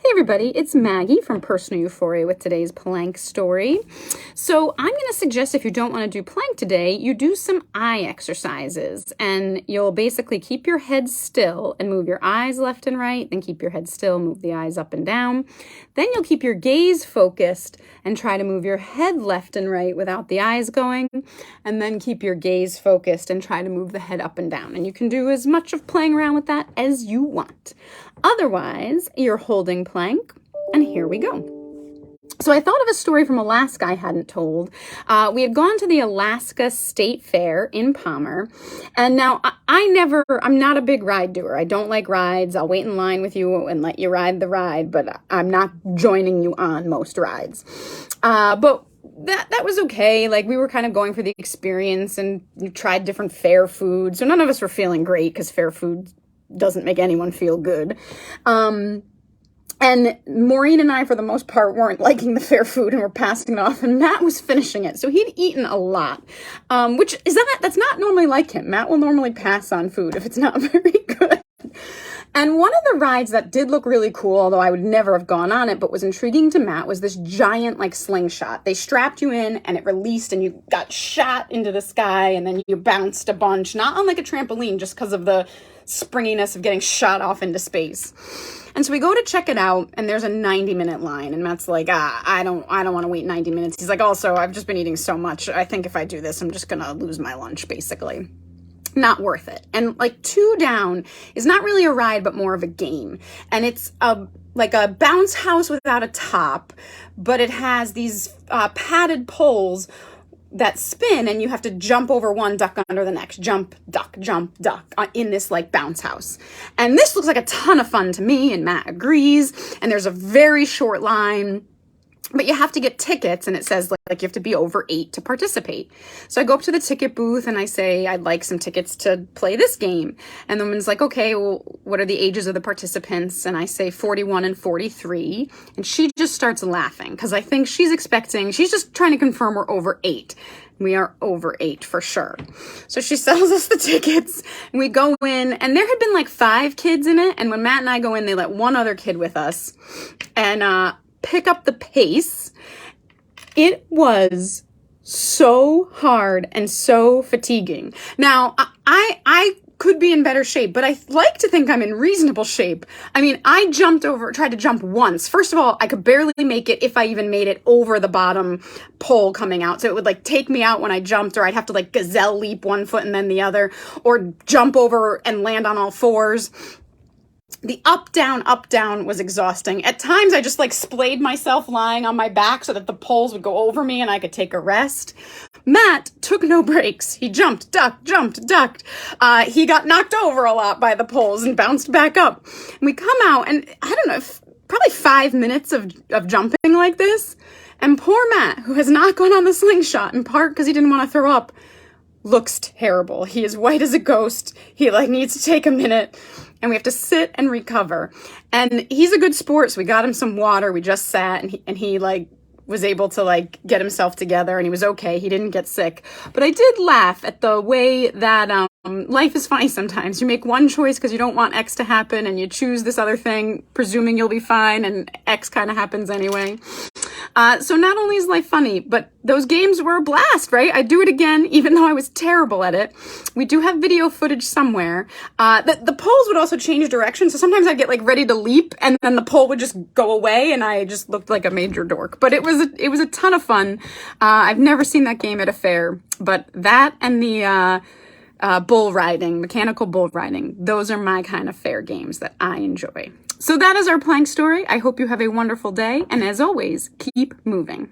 Hey everybody, it's Maggie from Personal Euphoria with today's plank story. So I'm going to suggest if you don't want to do plank today, you do some eye exercises, and you'll basically keep your head still and move your eyes left and right, then keep your head still, move the eyes up and down. Then you'll keep your gaze focused and try to move your head left and right without the eyes going, and then keep your gaze focused and try to move the head up and down. And you can do as much of playing around with that as you want. Otherwise, you're holding plank, and here we go. So I thought of a story from Alaska I hadn't told. We had gone to the Alaska State Fair in Palmer, and now I'm not a big ride doer. I don't like rides. I'll wait in line with you and let you ride the ride, but I'm not joining you on most rides. But that was okay. Like, we were kind of going for the experience, and we tried different fair food. So none of us were feeling great because fair food doesn't make anyone feel good. And Maureen and I, for the most part, weren't liking the fair food and were passing it off, and Matt was finishing it. So he'd eaten a lot, that's not normally like him. Matt will normally pass on food if it's not very good. And one of the rides that did look really cool, although I would never have gone on it, but was intriguing to Matt, was this giant, slingshot. They strapped you in, and it released, and you got shot into the sky, and then you bounced a bunch, not on like a trampoline, just because of the springiness of getting shot off into space. And so we go to check it out, and there's a 90-minute line, and Matt's like, I don't want to wait 90 minutes. He's like, also, I've just been eating so much. I think if I do this, I'm just going to lose my lunch, basically. Not worth it. And 2 Down is not really a ride, but more of a game. And it's a bounce house without a top, but it has these padded poles that spin, and you have to jump over one, duck under the next, jump, duck, in this you house. And this looks like a ton of fun to me, and Matt agrees. And there's a very short line, but you have to get tickets, and it says you have to be over 8 to participate. So I go up to the ticket booth and I say, I'd like some tickets to play this game. And the woman's like, okay, well, what are the ages of the participants? And I say 41 and 43. And she just starts laughing because I think she's just trying to confirm we're over 8. We are over 8 for sure. So she sells us the tickets, and we go in, and there had been 5 kids in it. And when Matt and I go in, they let one other kid with us and pick up the pace. It was so hard and so fatiguing. Now, I could be in better shape, but I like to think I'm in reasonable shape. I mean, I tried to jump once. First of all, I could barely make it, if I even made it, over the bottom pole coming out. So it would take me out when I jumped, or I'd have to gazelle leap one foot and then the other, or jump over and land on all fours. The up, down was exhausting. At times, I just splayed myself lying on my back so that the poles would go over me and I could take a rest. Matt took no breaks. He jumped, ducked. He got knocked over a lot by the poles and bounced back up. And we come out, and I don't know, probably 5 minutes of jumping like this. And poor Matt, who has not gone on the slingshot, in part because he didn't want to throw up, looks terrible. He is white as a ghost. He needs to take a minute, and we have to sit and recover. And he's a good sport, so we got him some water. We just sat, and he was able to get himself together, and he was okay. He didn't get sick. But I did laugh at the way that life is funny sometimes. You make one choice because you don't want X to happen, and you choose this other thing, presuming you'll be fine, and X kind of happens anyway. So not only is life funny, but those games were a blast, right? I'd do it again, even though I was terrible at it. We do have video footage somewhere. The poles would also change direction, so sometimes I'd get ready to leap, and then the pole would just go away, and I just looked like a major dork. But it was a ton of fun. I've never seen that game at a fair, but that and the bull riding, mechanical bull riding, those are my kind of fair games that I enjoy. So that is our plank story. I hope you have a wonderful day, and as always, keep moving.